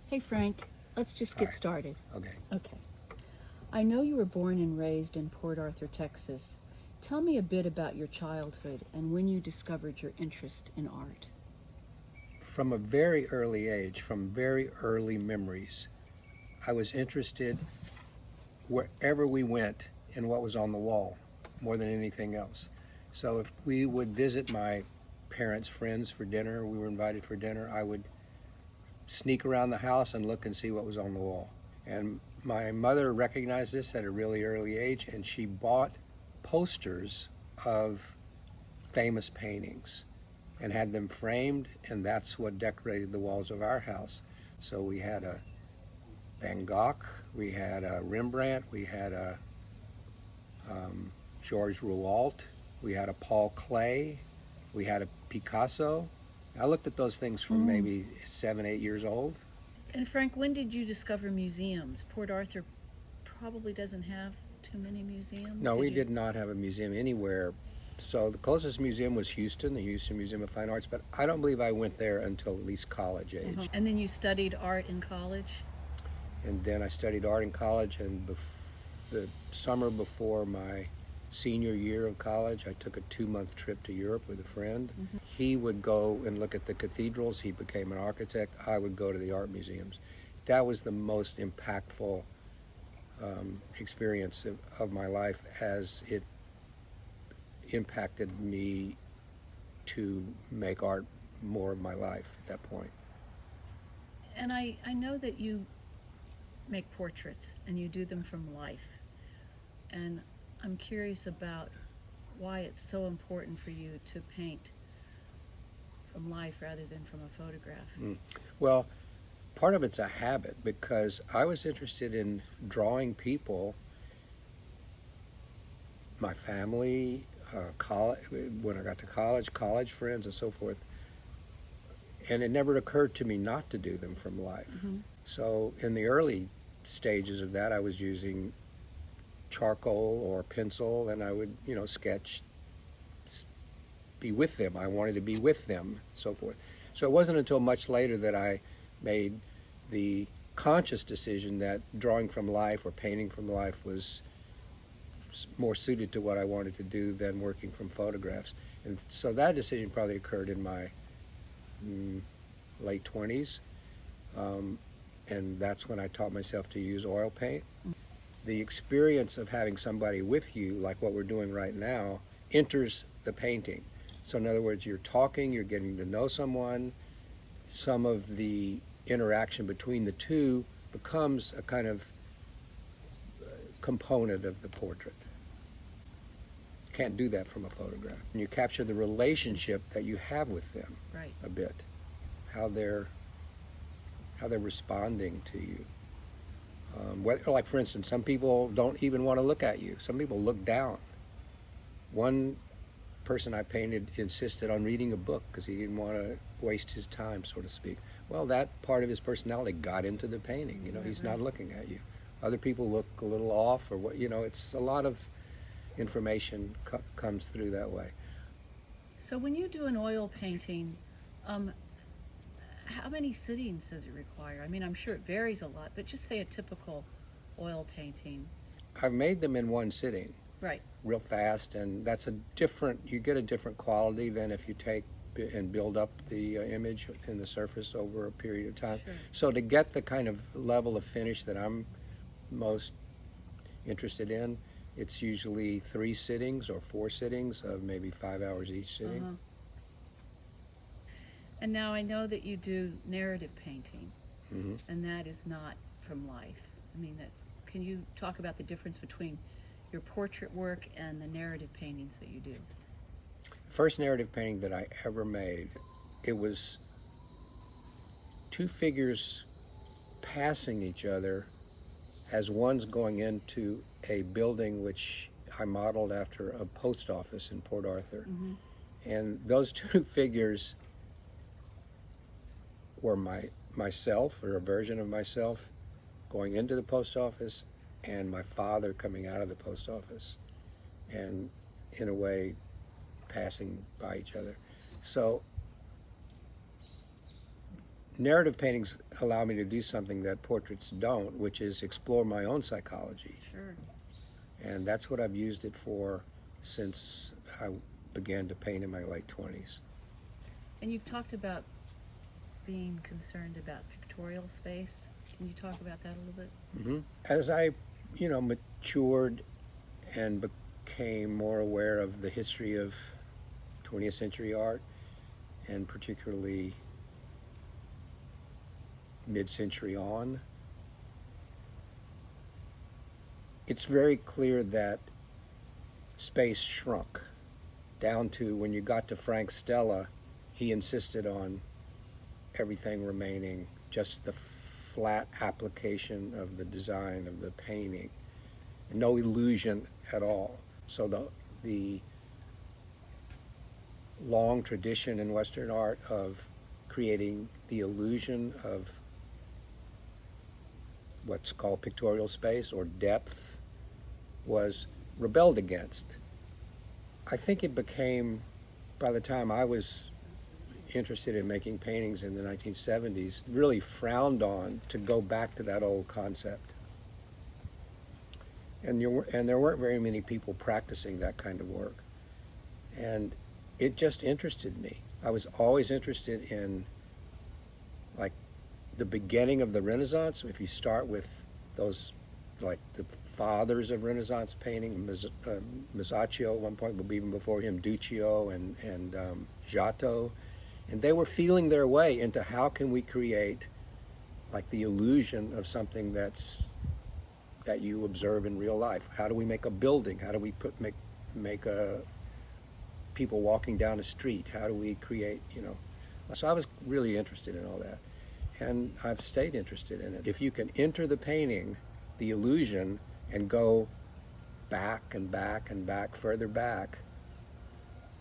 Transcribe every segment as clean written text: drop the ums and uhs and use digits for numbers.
Hey Frank, let's just All get right. started. Okay. Okay. I know you were born and raised in Port Arthur, Texas. Tell me a bit about your childhood and when you discovered your interest in art. From a very early age, from very early memories, I was interested wherever we went in what was on the wall more than anything else. So if we would visit my parents' friends for dinner, we were invited for dinner, I would sneak around the house and look and see what was on the wall. And my mother recognized this at a really early age, and she bought posters of famous paintings and had them framed, and that's what decorated the walls of our house. So we had a Van Gogh, we had a Rembrandt, we had a George Rouault, we had a Paul Klee, we had a Picasso. I looked at those things from maybe 7, 8 years old. And Frank, when did you discover museums? Port Arthur probably doesn't have too many museums. No, we did not have a museum anywhere. So the closest museum was Houston, the Houston Museum of Fine Arts, but I don't believe I went there until at least college age. And then you studied art in college? And then I studied art in college, and the summer before my senior year of college, I took a 2-month trip to Europe with a friend. He would go and look at the cathedrals. He became an architect. I would go to the art museums. That was the most impactful experience of my life, as it impacted me to make art more of my life at that point. And I know that you make portraits and you do them from life. And I'm curious about why it's so important for you to paint from life rather than from a photograph. Well, part of it's a habit, because I was interested in drawing people, my family, college, when I got to college friends and so forth. And it never occurred to me not to do them from life. So in the early stages of that, I was using charcoal or pencil, and I would, sketch, be with them. I wanted to be with them, so forth. So it wasn't until much later that I made the conscious decision that drawing from life or painting from life was more suited to what I wanted to do than working from photographs. And so that decision probably occurred in my late 20s. And that's when I taught myself to use oil paint. The experience of having somebody with you, like what we're doing right now, enters the painting. So in other words, you're talking, you're getting to know someone. Some of the interaction between the two becomes a kind of component of the portrait. You can't do that from a photograph. And you capture the relationship that you have with them a bit, how they're responding to you. Like, for instance, some people don't even want to look at you. Some people look down. One person I painted insisted on reading a book because he didn't want to waste his time, so to speak. Well, that part of his personality got into the painting. He's not looking at you. Other people look a little off, or what. It's a lot of information comes through that way. So when you do an oil painting, how many sittings does it require? I mean, I'm sure it varies a lot, but just say a typical oil painting. I've made them in one sitting. Right. Real fast, and you get a different quality than if you take and build up the image in the surface over a period of time. Sure. So to get the kind of level of finish that I'm most interested in, it's usually 3 sittings or 4 sittings of maybe 5 hours each sitting. And now I know that you do narrative painting, Mm-hmm. and that is not from life. I mean, can you talk about the difference between your portrait work and the narrative paintings that you do? First narrative painting that I ever made, it was 2 figures passing each other as one's going into a building which I modeled after a post office in Port Arthur. And those 2 figures were myself, or a version of myself, going into the post office, and my father coming out of the post office, and in a way passing by each other. So narrative paintings allow me to do something that portraits don't, which is explore my own psychology. Sure. And that's what I've used it for since I began to paint in my late 20s. And you've talked about being concerned about pictorial space. Can you talk about that a little bit? As I, matured and became more aware of the history of 20th century art, and particularly mid-century on, it's very clear that space shrunk down to when you got to Frank Stella, he insisted on everything remaining just the flat application of the design of the painting, no illusion at all. So the long tradition in Western art of creating the illusion of what's called pictorial space or depth was rebelled against. I think it became, by the time I was interested in making paintings in the 1970s, really frowned on to go back to that old concept. And there weren't very many people practicing that kind of work. And it just interested me. I was always interested in, like, the beginning of the Renaissance. If you start with those, like, the fathers of Renaissance painting, Masaccio at one point, but even before him, Duccio and Giotto, and they were feeling their way into how can we create, like, the illusion of something that you observe in real life. How do we make a building? How do we make a people walking down a street? How do we create, So I was really interested in all that, and I've stayed interested in it. If you can enter the painting, the illusion, and go back and back and back, further back,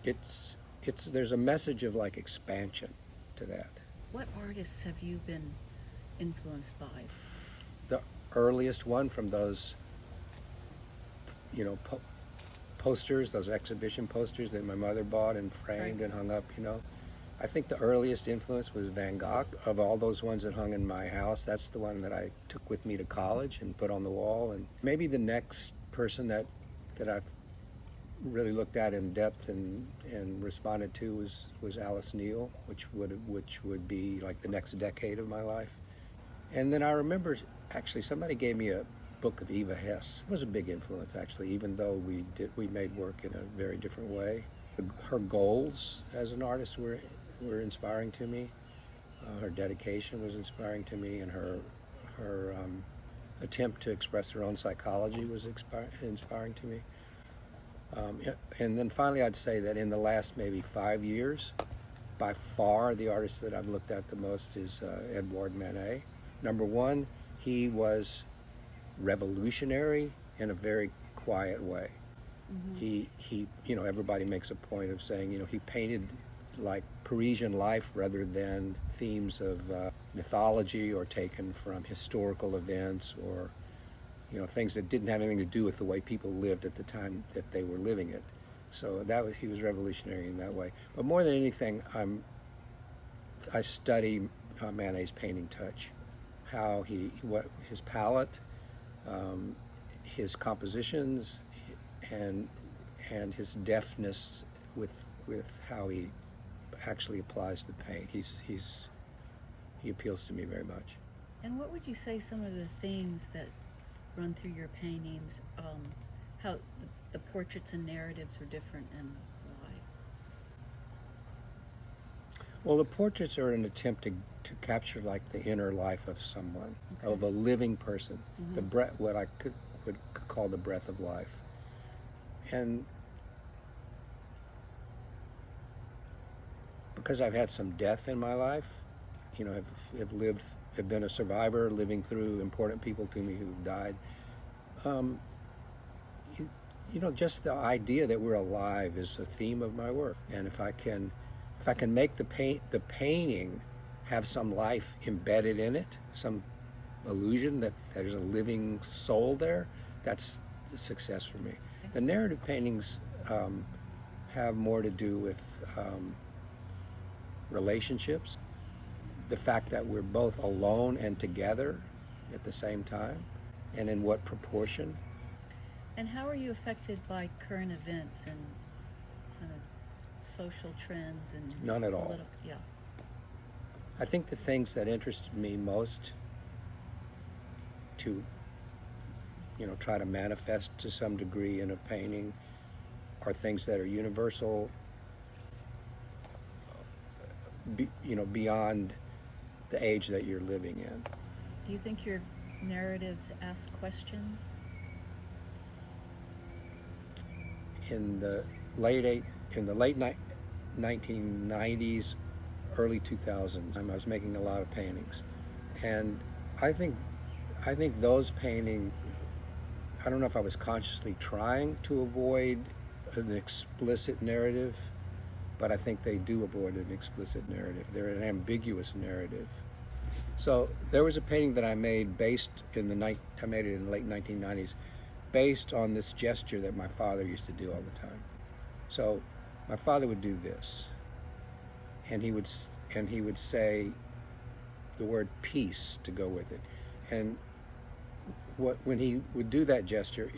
there's a message of, like, expansion to that. What artists have you been influenced by? The earliest one from those, posters, those exhibition posters that my mother bought and framed and hung up, I think the earliest influence was Van Gogh. Of all those ones that hung in my house, that's the one that I took with me to college and put on the wall. And maybe the next person that I've really looked at in depth and responded to was Alice Neal, which would be like the next decade of my life. And then I remember, actually, somebody gave me a book of Eva Hesse. It was a big influence, actually, even though we made work in a very different way. Her goals as an artist were inspiring to me. Her dedication was inspiring to me, and her attempt to express her own psychology was inspiring to me. And then finally, I'd say that in the last maybe 5 years, by far the artist that I've looked at the most is Edouard Manet. Number one, he was revolutionary in a very quiet way. He everybody makes a point of saying, he painted like Parisian life rather than themes of mythology or taken from historical events or, things that didn't have anything to do with the way people lived at the time that they were living it. So he was revolutionary in that way. But more than anything, I study Manet's painting touch, how his palette, his compositions, and his deftness with how he actually applies the paint. He appeals to me very much. And what would you say some of the themes that run through your paintings, how the portraits and narratives are different, and why? Well, the portraits are an attempt to capture, like, the inner life of someone, of a living person, the breath, what I would call the breath of life. And because I've had some death in my life, have been a survivor, living through important people to me who've died. Just the idea that we're alive is a theme of my work. And if I can make the painting have some life embedded in it, some illusion that there's a living soul there, that's a success for me. The narrative paintings have more to do with relationships. the fact that we're both alone and together at the same time, and in what proportion. And how are you affected by current events and kind of social trends and None at all. Yeah. I think the things that interested me most to, try to manifest to some degree in a painting are things that are universal, beyond the age that you're living in. Do you think your narratives ask questions? In the late 1990s, early 2000s, I was making a lot of paintings, and I think those paintings, I don't know if I was consciously trying to avoid an explicit narrative, but I think they do avoid an explicit narrative. They're an ambiguous narrative. So there was a painting that I made I made it in the late 1990s, based on this gesture that my father used to do all the time. So my father would do this, and he would say the word peace to go with it. And when he would do that gesture,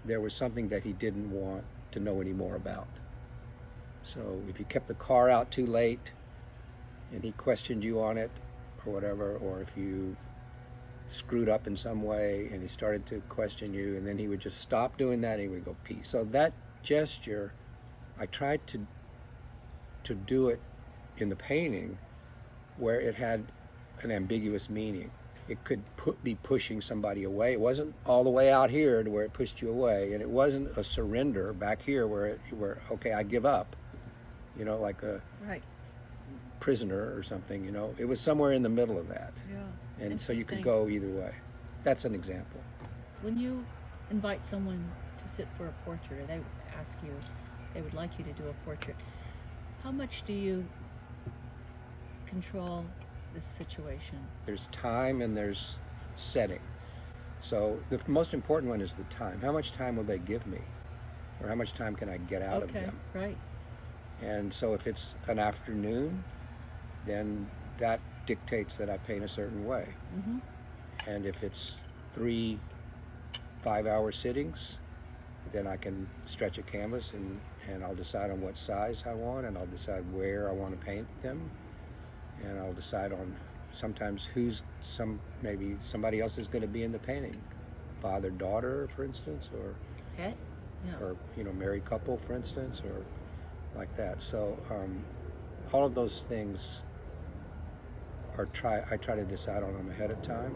there was something that he didn't want to know any more about. So if you kept the car out too late and he questioned you on it or whatever, or if you screwed up in some way and he started to question you, and then he would just stop doing that and he would go peace. So that gesture, I tried to do it in the painting where it had an ambiguous meaning. It could be pushing somebody away. It wasn't all the way out here to where it pushed you away, and it wasn't a surrender back here where okay, I give up, like a Right. prisoner or something. It was somewhere in the middle of that. Yeah. And so you could Interesting. go either way. That's an example. When you invite someone to sit for a portrait, or they ask you, they would like you to do a portrait, how much do you control the situation? There's time and there's setting. So the most important one is the time. How much time will they give me? Or how much time can I get out of them? Right. And so if it's an afternoon, then that dictates that I paint a certain way. Mm-hmm. And if it's 3 5-hour sittings, then I can stretch a canvas and I'll decide on what size I want, and I'll decide where I want to paint them, and I'll decide on sometimes maybe somebody else is going to be in the painting, father, daughter, for instance, or Pet? Yeah. or married couple, for instance, or like that. So all of those things I try to decide on them ahead of time.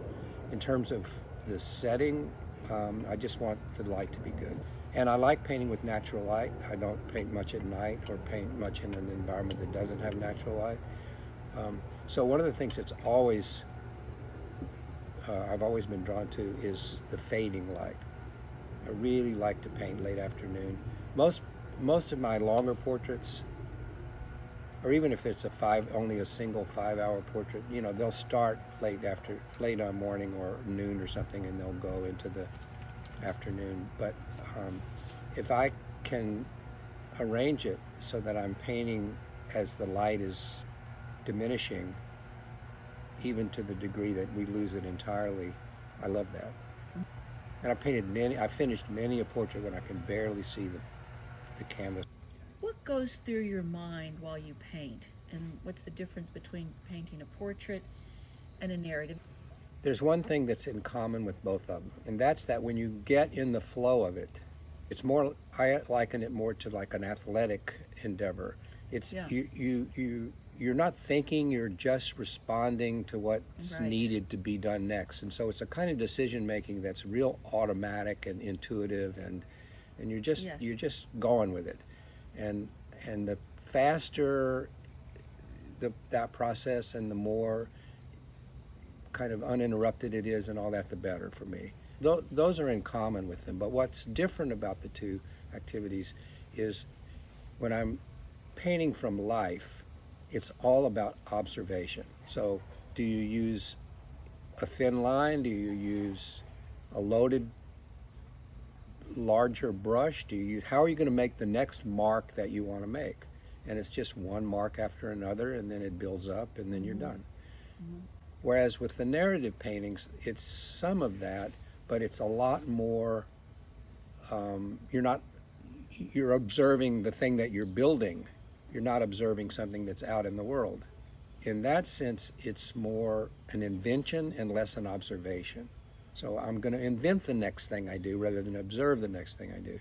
In terms of the setting, I just want the light to be good. And I like painting with natural light. I don't paint much at night or paint much in an environment that doesn't have natural light. So one of the things that's I've always been drawn to is the fading light. I really like to paint late afternoon. Most of my longer portraits, or even if it's only a single 5-hour portrait, they'll start late morning or noon or something, and they'll go into the afternoon. But if I can arrange it so that I'm painting as the light is diminishing, even to the degree that we lose it entirely, I love that. And I finished many a portrait when I can barely see the canvas. What goes through your mind while you paint? And what's the difference between painting a portrait and a narrative? There's one thing that's in common with both of them, and that's that when you get in the flow of it, I liken it more to like an athletic endeavor. It's you're not thinking, you're just responding to what's needed to be done next. And so it's a kind of decision making that's real automatic and intuitive, and you're just going with it. And the faster that process and the more kind of uninterrupted it is and all that, the better for me. Those are in common with them. But what's different about the two activities is when I'm painting from life, it's all about observation. So do you use a thin line? Do you use a loaded larger brush? How are you going to make the next mark that you want to make? And it's just one mark after another, and then it builds up, and then you're done. Mhm. Whereas with the narrative paintings, it's some of that, but it's a lot more. You're observing the thing that you're building. You're not observing something that's out in the world. In that sense, it's more an invention and less an observation. So I'm going to invent the next thing I do rather than observe the next thing I do.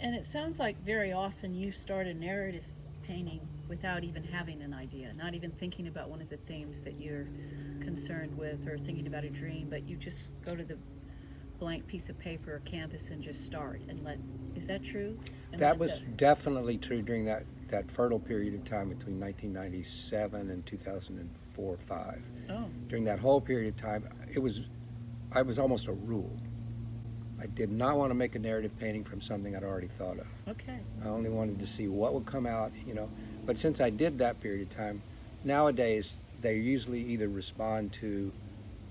And it sounds like very often you start a narrative painting without even having an idea, not even thinking about one of the themes that you're concerned with or thinking about a dream, but you just go to the blank piece of paper or canvas and just start and let. Is that true? And That let was definitely true during that fertile period of time between 1997 and 2004-5. Oh, During that whole period of time, I was almost a rule. I did not want to make a narrative painting from something I'd already thought of. okay. I only wanted to see what would come out, But since I did that period of time, nowadays they usually either respond to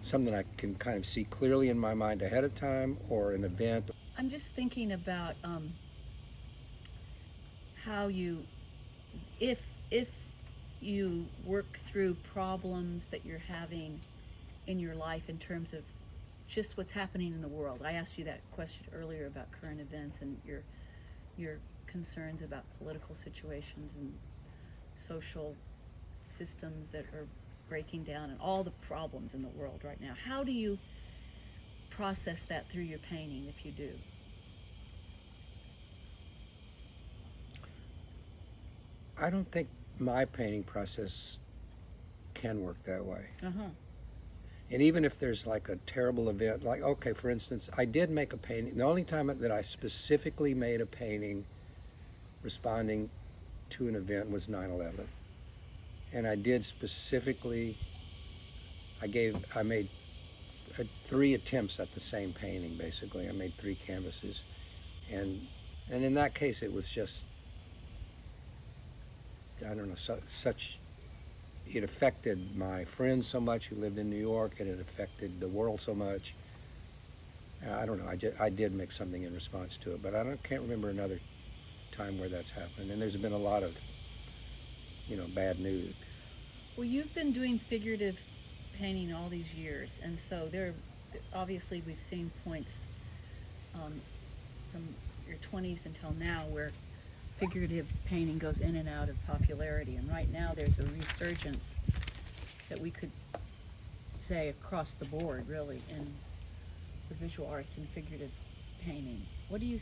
something I can kind of see clearly in my mind ahead of time or an event. I'm just thinking about how you, if you work through problems that you're having in your life in terms of just what's happening in the world. I asked you that question earlier about current events and your concerns about political situations and social systems that are breaking down and all the problems in the world right now. How do you process that through your painting if you do? I don't think my painting process can work that way. Uh-huh. And even if there's like a terrible event, like, okay, for instance, I did make a painting. The only time that I specifically made a painting responding to an event was 9/11. And I did specifically, I made 3 attempts at the same painting, basically. I made 3 canvases. And in that case, it was just, I don't know, it affected my friends so much who lived in New York, and it affected the world so much. I don't know. I did make something in response to it, but can't remember another time where that's happened. And there's been a lot of, bad news. Well, you've been doing figurative painting all these years, and so obviously we've seen points from your 20s until now where figurative painting goes in and out of popularity, and right now there's a resurgence that we could say across the board, really, in the visual arts and figurative painting. What do you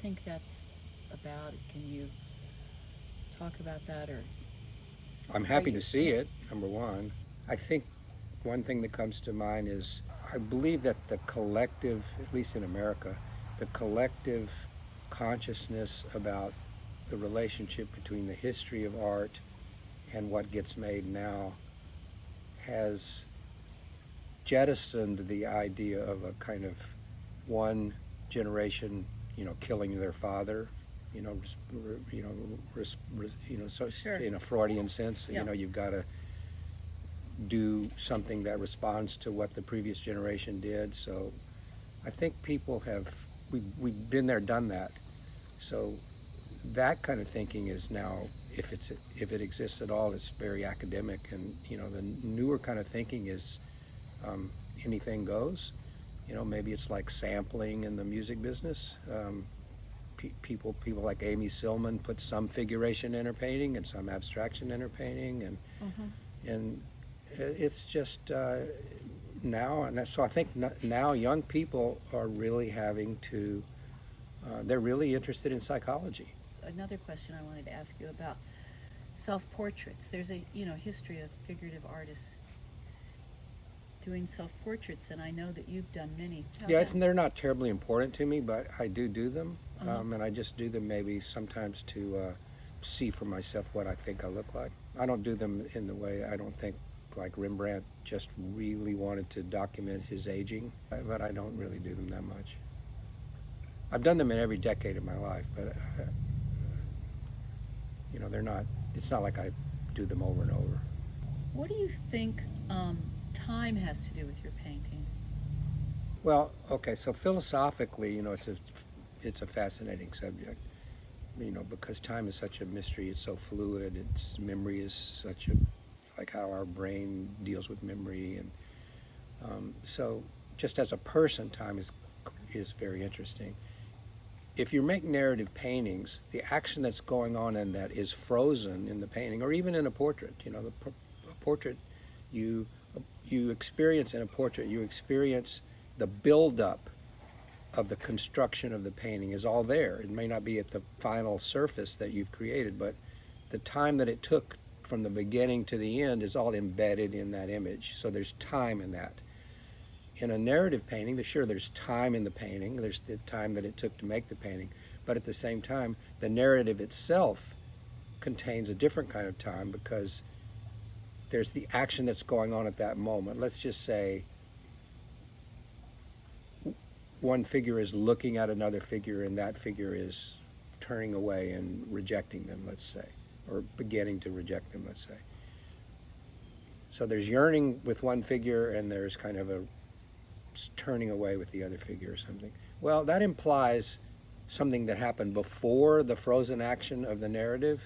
think that's about? Can you talk about that, or? I'm happy to see it, number one. I think one thing that comes to mind is I believe that the collective, at least in America, the collective consciousness about the relationship between the history of art and what gets made now has jettisoned the idea of a kind of one generation, killing their father, so Sure. in a Freudian sense, Yeah. You've got to do something that responds to what the previous generation did. So I think we've been there, done that. So that kind of thinking is now, if it exists at all, it's very academic, and the newer kind of thinking is anything goes. Maybe it's like sampling in the music business. People like Amy Sillman put some figuration in her painting and some abstraction in her painting, and it's just now, and so I think now young people are really having to. They're really interested in psychology. Another question I wanted to ask you about self-portraits. There's a history of figurative artists doing self-portraits, and I know that you've done many. They're not terribly important to me, but I do them, Uh-huh. and I just do them maybe sometimes to see for myself what I think I look like. I don't do them in the way, I don't think, like Rembrandt just really wanted to document his aging, but I don't really do them that much. I've done them in every decade of my life, but they're not. It's not like I do them over and over. What do you think time has to do with your painting? Well, okay, so philosophically, it's a fascinating subject, because time is such a mystery. It's so fluid. Its memory is such a, like how our brain deals with memory, and so just as a person, time is very interesting. If you make narrative paintings, the action that's going on in that is frozen in the painting, or even in a portrait. You know, a portrait, you experience in a portrait, you experience the buildup of the construction of the painting is all there. It may not be at the final surface that you've created, but the time that it took from the beginning to the end is all embedded in that image. So there's time in that. In a narrative painting, sure, there's time in the painting. There's the time that it took to make the painting. But at the same time, the narrative itself contains a different kind of time, because there's the action that's going on at that moment. Let's just say one figure is looking at another figure, and that figure is turning away and rejecting them, let's say, or beginning to reject them, let's say. So there's yearning with one figure, and there's kind of a turning away with the other figure or something. Well, that implies something that happened before the frozen action of the narrative,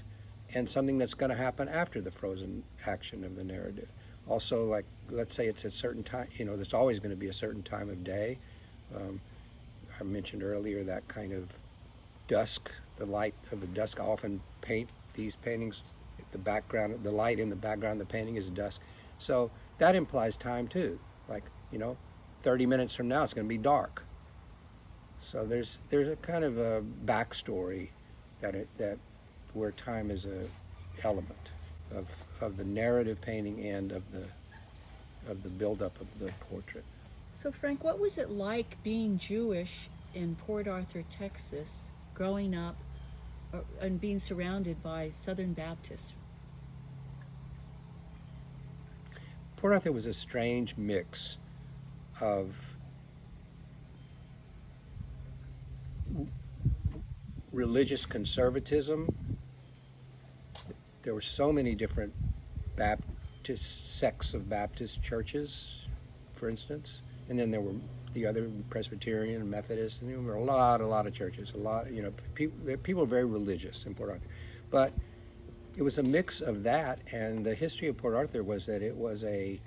and something that's going to happen after the frozen action of the narrative. Also, like, let's say it's a certain time, you know, there's always going to be a certain time of day. I mentioned earlier that kind of dusk, the light of the dusk. I often paint these paintings, the background, the light in the background of the painting is dusk. So that implies time too. Like, you know, 30 minutes from now it's going to be dark. So there's a kind of a backstory that where time is a element of the narrative painting and of the buildup of the portrait. So Frank, what was it like being Jewish in Port Arthur, Texas, growing up and being surrounded by Southern Baptists? Port Arthur was a strange mix of religious conservatism. There were so many different Baptist sects of Baptist churches, for instance, and then there were the other Presbyterian and Methodist, and there were a lot of churches. A lot, you know, people were very religious in Port Arthur, but it was a mix of that. And the history of Port Arthur was that it was a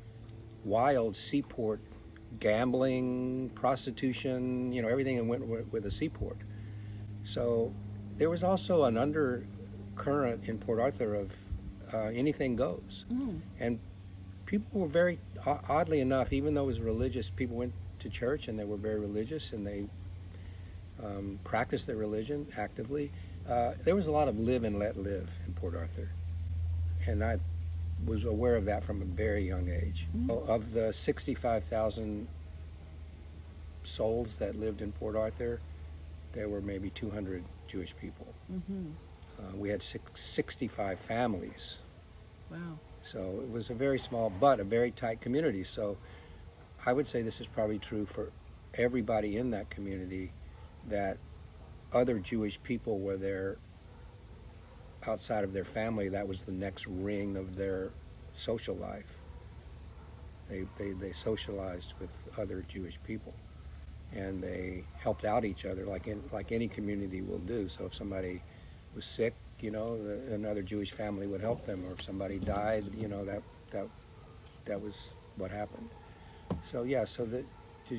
wild seaport, gambling, prostitution, you know, everything that went with a seaport. So there was also an undercurrent in Port Arthur of anything goes. And people were very, oddly enough, even though it was religious, people went to church and they were very religious, and they practiced their religion actively. There was a lot of live and let live in Port Arthur, and I was aware of that from a very young age. Of the 65,000 souls that lived in Port Arthur, there were maybe 200 Jewish people. We had 65 families. Wow. So it was a very small, but a very tight community. So I would say this is probably true for everybody in that community, that other Jewish people were there outside of their family. That was the next ring of their social life. They socialized with other Jewish people, and they helped out each other like any community will do. So if somebody was sick, you know, another Jewish family would help them, or if somebody died, you know, that was what happened. So yeah, so the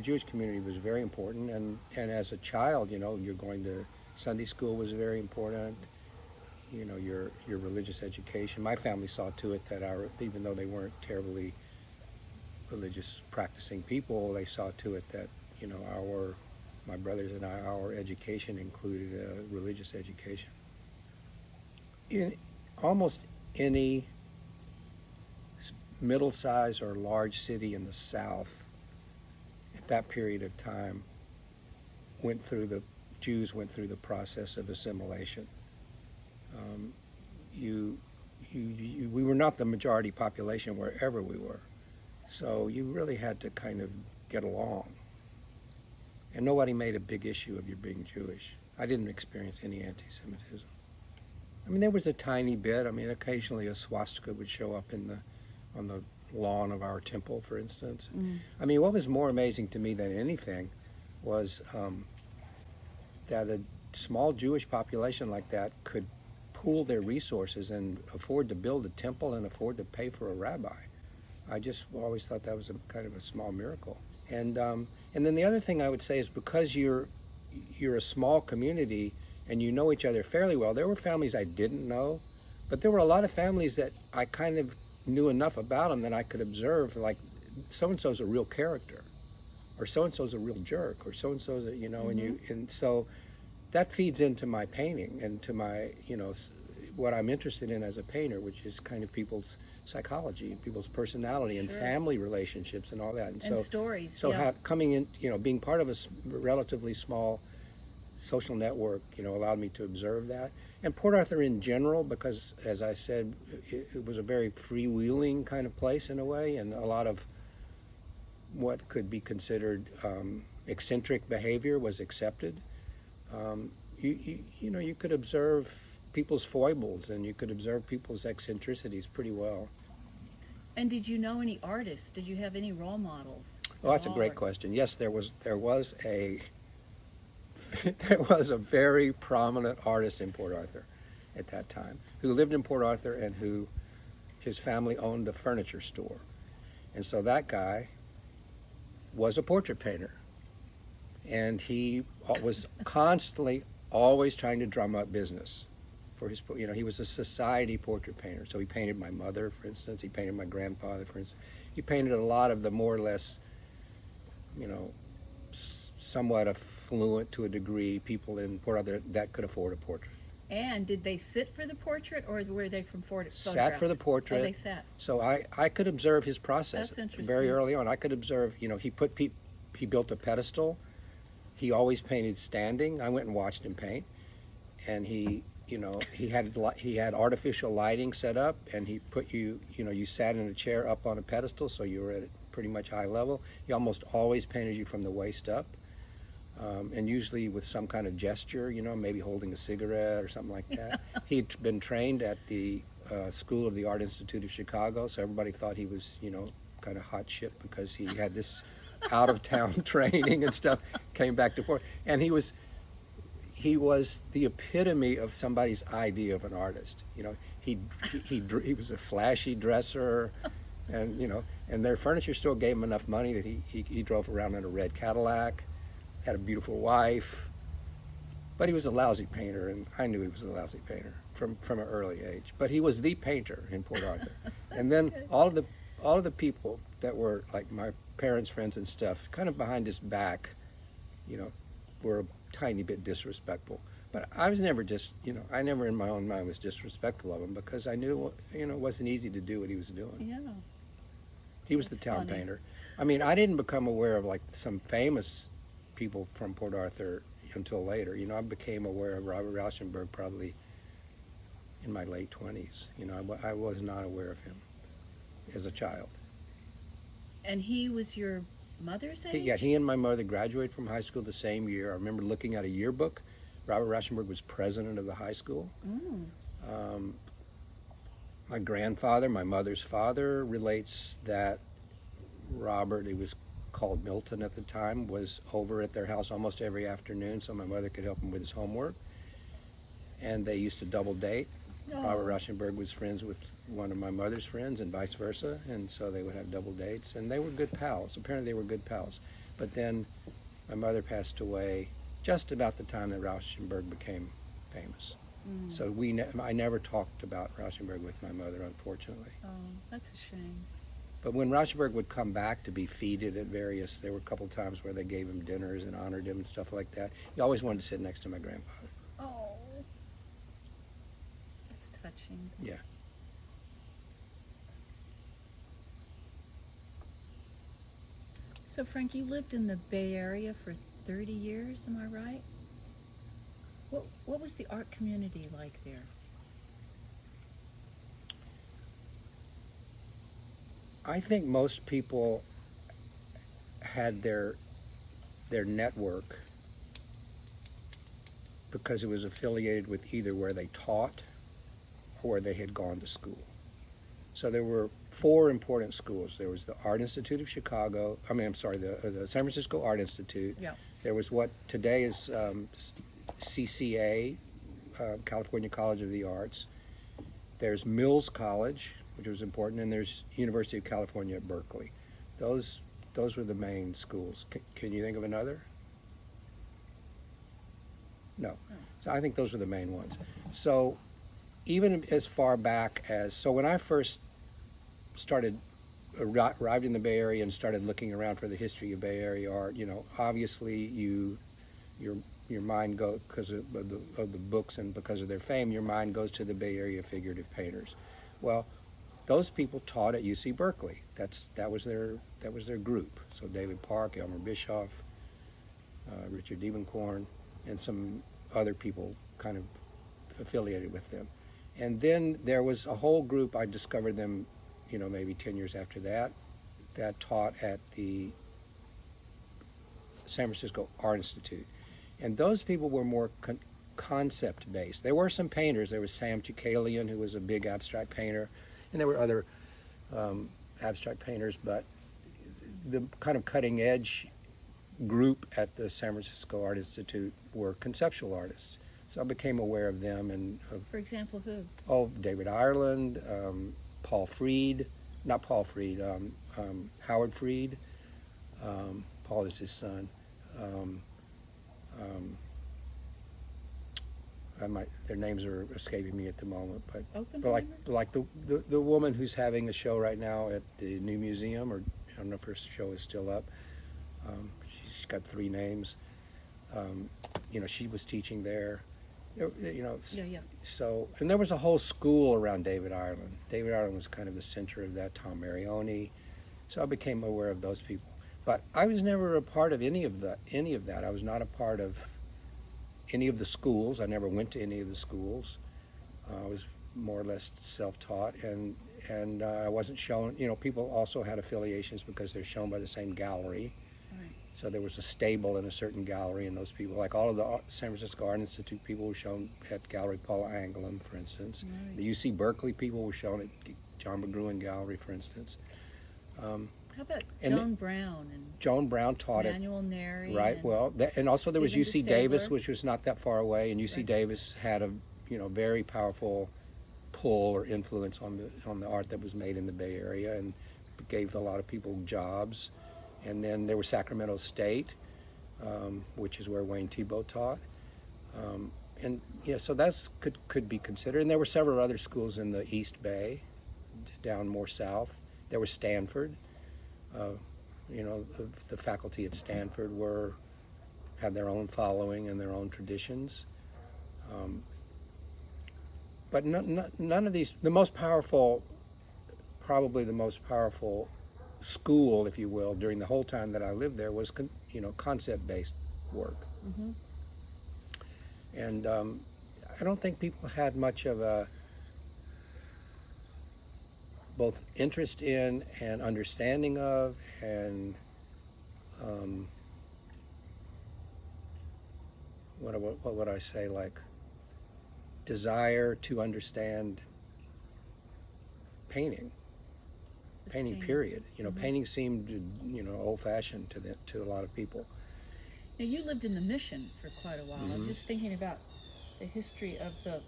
Jewish community was very important, and as a child, you know, you're going to Sunday school was very important. You know, your religious education. My family saw to it that even though they weren't terribly religious practicing people, they saw to it that, you know, my brothers and I, our education included a religious education. In almost any middle-sized or large city in the South at that period of time, Jews went through the process of assimilation. We were not the majority population wherever we were, so you really had to kind of get along. And nobody made a big issue of you being Jewish. I didn't experience any anti-Semitism. I mean, there was a tiny bit. I mean, occasionally a swastika would show up on the lawn of our temple, for instance. I mean, what was more amazing to me than anything was that a small Jewish population like that could pool their resources and afford to build a temple and afford to pay for a rabbi. I just always thought that was a kind of a small miracle. And then the other thing I would say is because you're a small community and you know each other fairly well. There were families I didn't know, but there were a lot of families that I kind of knew enough about them that I could observe, like so-and-so's a real character, or so-and-so's a real jerk, or so-and-so's a, you know, and so that feeds into my painting and to my, what I'm interested in as a painter, which is kind of people's psychology and people's personality and family relationships and all that. And so stories. So coming in, being part of a relatively small social network, allowed me to observe that. And Port Arthur in general, because as I said, it was a very freewheeling kind of place in a way, and a lot of what could be considered eccentric behavior was accepted. You could observe people's foibles and you could observe people's eccentricities pretty well. And did you know any artists? Did you have any role models? Oh, that's a great question. Yes, there was a there was a very prominent artist in Port Arthur at that time who lived in Port Arthur and who his family owned a furniture store. And so that guy was a portrait painter. And he was constantly always trying to drum up business for his, he was a society portrait painter. So he painted my mother, for instance. He painted my grandfather, for instance. He painted a lot of the more or less, somewhat affluent to a degree people in Port Arthur that could afford a portrait. And did they sit for the portrait, or were they from photographs? Sat for the portrait. Oh, they sat. So I could observe his process. That's interesting. Very early on. I could observe, he built a pedestal. He always painted standing. I went and watched him paint, and he had artificial lighting set up, and he put you sat in a chair up on a pedestal, so you were at pretty much eye level. He almost always painted you from the waist up, and usually with some kind of gesture, maybe holding a cigarette or something like that. He'd been trained at the School of the Art Institute of Chicago, so everybody thought he was, kind of hot shit because he had this out-of-town training and stuff, came back to Port, and he was the epitome of somebody's idea of an artist. He was a flashy dresser, and and their furniture store gave him enough money that he drove around in a red Cadillac, had a beautiful wife, but he was a lousy painter, and I knew he was a lousy painter from an early age. But he was the painter in Port Arthur, and then all of the people that were like my parents' friends and stuff, kind of behind his back, were a tiny bit disrespectful. But I was never I never in my own mind was disrespectful of him, because I knew, it wasn't easy to do what he was doing. Yeah. He was the town painter. I mean, I didn't become aware of like some famous people from Port Arthur until later. I became aware of Robert Rauschenberg probably in my late 20s. I was not aware of him as a child. And he was your mother's age? Yeah, he and my mother graduated from high school the same year. I remember looking at a yearbook. Robert Rauschenberg was president of the high school. My grandfather, my mother's father, relates that Robert, he was called Milton at the time, was over at their house almost every afternoon so my mother could help him with his homework. And they used to double date. Robert Rauschenberg was friends with one of my mother's friends and vice versa, and so they would have double dates, and they were good pals. Apparently they were good pals. But then my mother passed away just about the time that Rauschenberg became famous. So I never talked about Rauschenberg with my mother, unfortunately. Oh, that's a shame. But when Rauschenberg would come back to be feted at there were a couple times where they gave him dinners and honored him and stuff like that. He always wanted to sit next to my grandfather. Oh, that's touching. Yeah. So Frank, you lived in the Bay Area for 30 years, am I right? What was the art community like there? I think most people had their network because it was affiliated with either where they taught or where they had gone to school. So there were 4 important schools. There was the Art Institute of Chicago. The San Francisco Art Institute. Yeah. There was what today is CCA, California College of the Arts. There's Mills College, which was important, and there's University of California at Berkeley. Those were the main schools. Can you think of another? No. So I think those were the main ones. So even as far back as, so when I first arrived in the Bay Area and started looking around for the history of Bay Area art, obviously your mind goes, because of the books and because of their fame, your mind goes to the Bay Area figurative painters. Well, those people taught at UC Berkeley. That was their group. So David Park, Elmer Bischoff, Richard Diebenkorn, and some other people kind of affiliated with them. And then there was a whole group, I discovered them, maybe 10 years after that taught at the San Francisco Art Institute. And those people were more concept-based. There were some painters. There was Sam Chikalian, who was a big abstract painter, and there were other abstract painters, but the kind of cutting-edge group at the San Francisco Art Institute were conceptual artists. So I became aware of them. And for example, who? Oh, David Ireland, Paul Freed, not Paul Freed, Howard Freed. Paul is his son. Their names are escaping me at the moment, but like the woman who's having a show right now at the New Museum, or I don't know if her show is still up. She's got 3 names. She was teaching there. Yeah. So, and there was a whole school around David Ireland. David Ireland was kind of the center of that. Tom Marioni. So I became aware of those people. But I was never a part of any of that. I was not a part of any of the schools. I never went to any of the schools. I was more or less self-taught, and I wasn't shown. People also had affiliations because they're shown by the same gallery. Right. So there was a stable in a certain gallery, and those people, like all of the San Francisco Art Institute people, were shown at Gallery Paula Angoulême, for instance. Right. The UC Berkeley people were shown at John McGruin Gallery, for instance. How about And Brown and Joan Brown taught it. Manuel Neri? Right. Well, and also there was Stephen UC DeStabler. Davis, which was not that far away, and UC Right. Davis had a very powerful pull or influence on the art that was made in the Bay Area, and gave a lot of people jobs. And then there was Sacramento State, which is where Wayne Thiebaud taught, so that's could be considered. And there were several other schools in the East Bay, down more south. There was Stanford. The faculty at Stanford had their own following and their own traditions. But none of these, probably the most powerful school, if you will, during the whole time that I lived there was, concept-based work. Mm-hmm. And I don't think people had much of a both interest in and understanding of, and what would I say, like desire to understand painting period. Mm-hmm. Painting seemed old-fashioned to a lot of people. Now, you lived in the Mission for quite a while. Mm-hmm. I'm just thinking about the history of the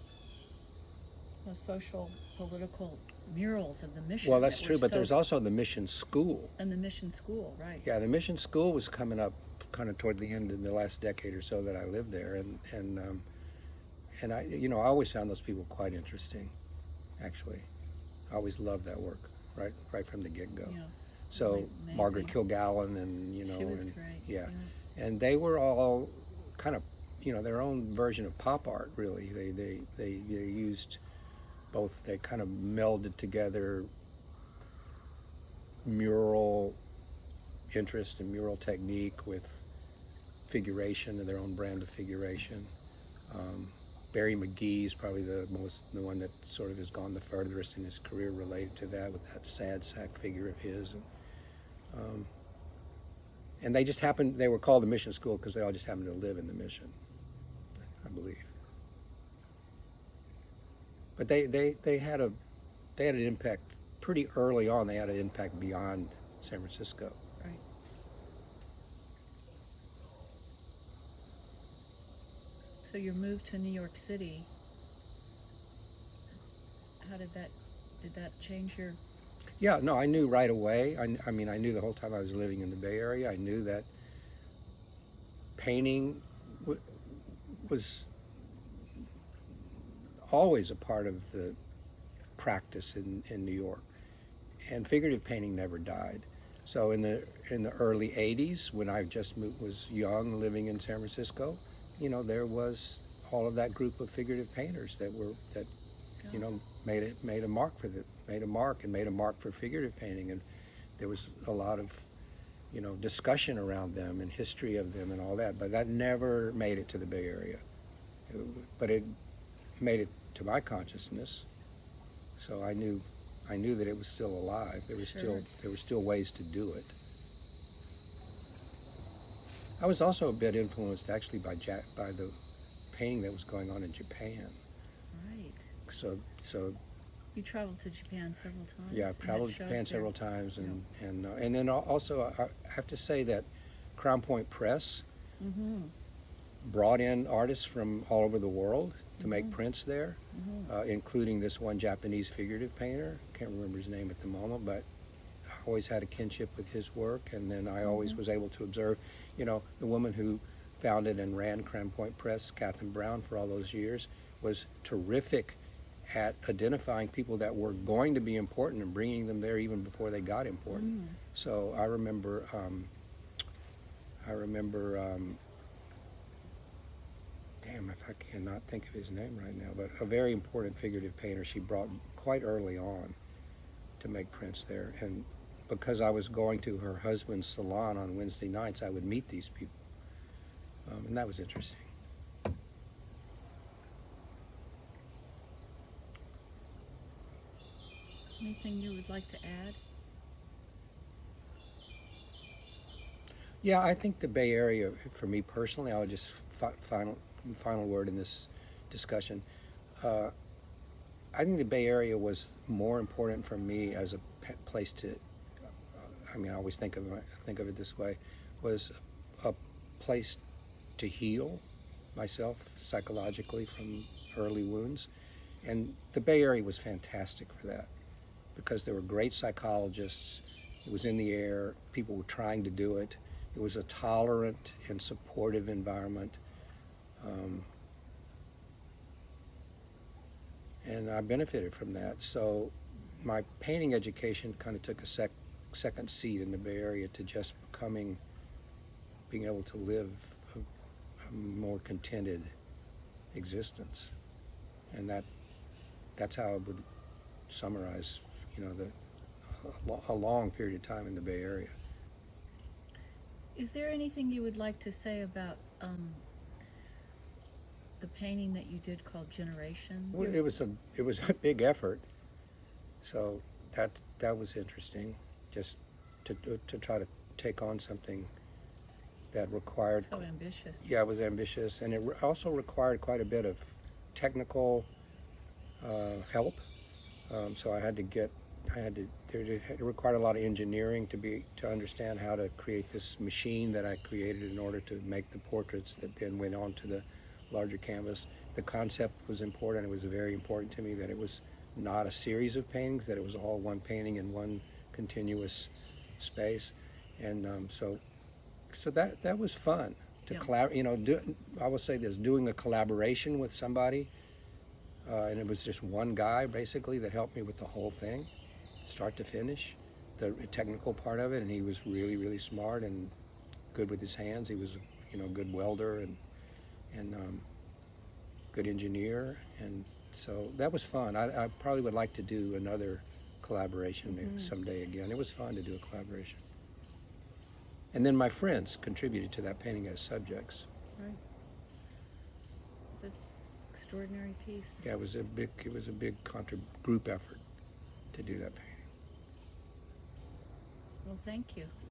social, political murals of the Mission. Well, that's true, but there's also the Mission School. And the Mission School, right. Yeah, the Mission School was coming up kind of toward the end of the last decade or so that I lived there, and I always found those people quite interesting, actually. I always loved that work, right from the get-go. Yeah. So Really Margaret amazing. Kilgallen and, She was and great. yeah. And they were all kind of, their own version of pop art, really. They used both, they kind of melded together mural interest and mural technique with figuration and their own brand of figuration. Barry McGee is probably the one that sort of has gone the furthest in his career related to that, with that sad sack figure of his. And they just happened, they were called the Mission School because they all just happened to live in the Mission, I believe. But they had an impact pretty early on. They had an impact beyond San Francisco. Right. So your move to New York City How did that change your? Yeah, no, I knew right away. I mean, I knew the whole time I was living in the Bay Area. I knew that painting was always a part of the practice in New York, and figurative painting never died. So in the early '80s, when I just was young, living in San Francisco, there was all of that group of figurative painters that made a mark for figurative painting, and there was a lot of discussion around them and history of them and all that, but that never made it to the Bay Area. But it made it to my consciousness, so I knew that it was still alive. There were still ways to do it. I was also a bit influenced actually by the painting that was going on in Japan. Right. So You traveled to Japan several times. yeah, I've traveled to Japan several times, and then also I have to say that Crown Point Press Mm-hmm. brought in artists from all over the world to make Mhm. prints there, including this one Japanese figurative painter. Can't remember his name at the moment, but I always had a kinship with his work, and then I always was able to observe, the woman who founded and ran Crown Point Press, Catherine Brown, for all those years, was terrific at identifying people that were going to be important and bringing them there even before they got important. So I remember damn if I cannot think of his name right now, but a very important figurative painter she brought quite early on to make prints there. And because I was going to her husband's salon on Wednesday nights, I would meet these people. And that was interesting. Anything you would like to add? Yeah, I think the Bay Area, for me personally, I would just final word in this discussion. I think the Bay Area was more important for me as a place to. I mean, I always think of it this way, was a place to heal myself psychologically from early wounds, and the Bay Area was fantastic for that because there were great psychologists. It was in the air. People were trying to do it. It was a tolerant and supportive environment. And I benefited from that. So my painting education kind of took a second seat in the Bay Area to just being able to live a more contented existence. And that's how I would summarize, a long period of time in the Bay Area. Is there anything you would like to say about the painting that you did called Generation? Well, it was a big effort, so that was interesting, just to try to take on something that required. So ambitious. Yeah, it was ambitious, and it also required quite a bit of technical help. So it required a lot of engineering to understand how to create this machine that I created in order to make the portraits that then went on to the larger canvas. The concept was important. It was very important to me that it was not a series of paintings, that it was all one painting in one continuous space. And so that was fun to collaborate. I will say this: doing a collaboration with somebody, and it was just one guy basically that helped me with the whole thing, start to finish, the technical part of it. And he was really, really smart and good with his hands. He was, a good welder and good engineer, and so that was fun. I probably would like to do another collaboration maybe someday again. It was fun to do a collaboration. And then my friends contributed to that painting as subjects. Right. It's an extraordinary piece. Yeah, it was a big group effort to do that painting. Well, thank you.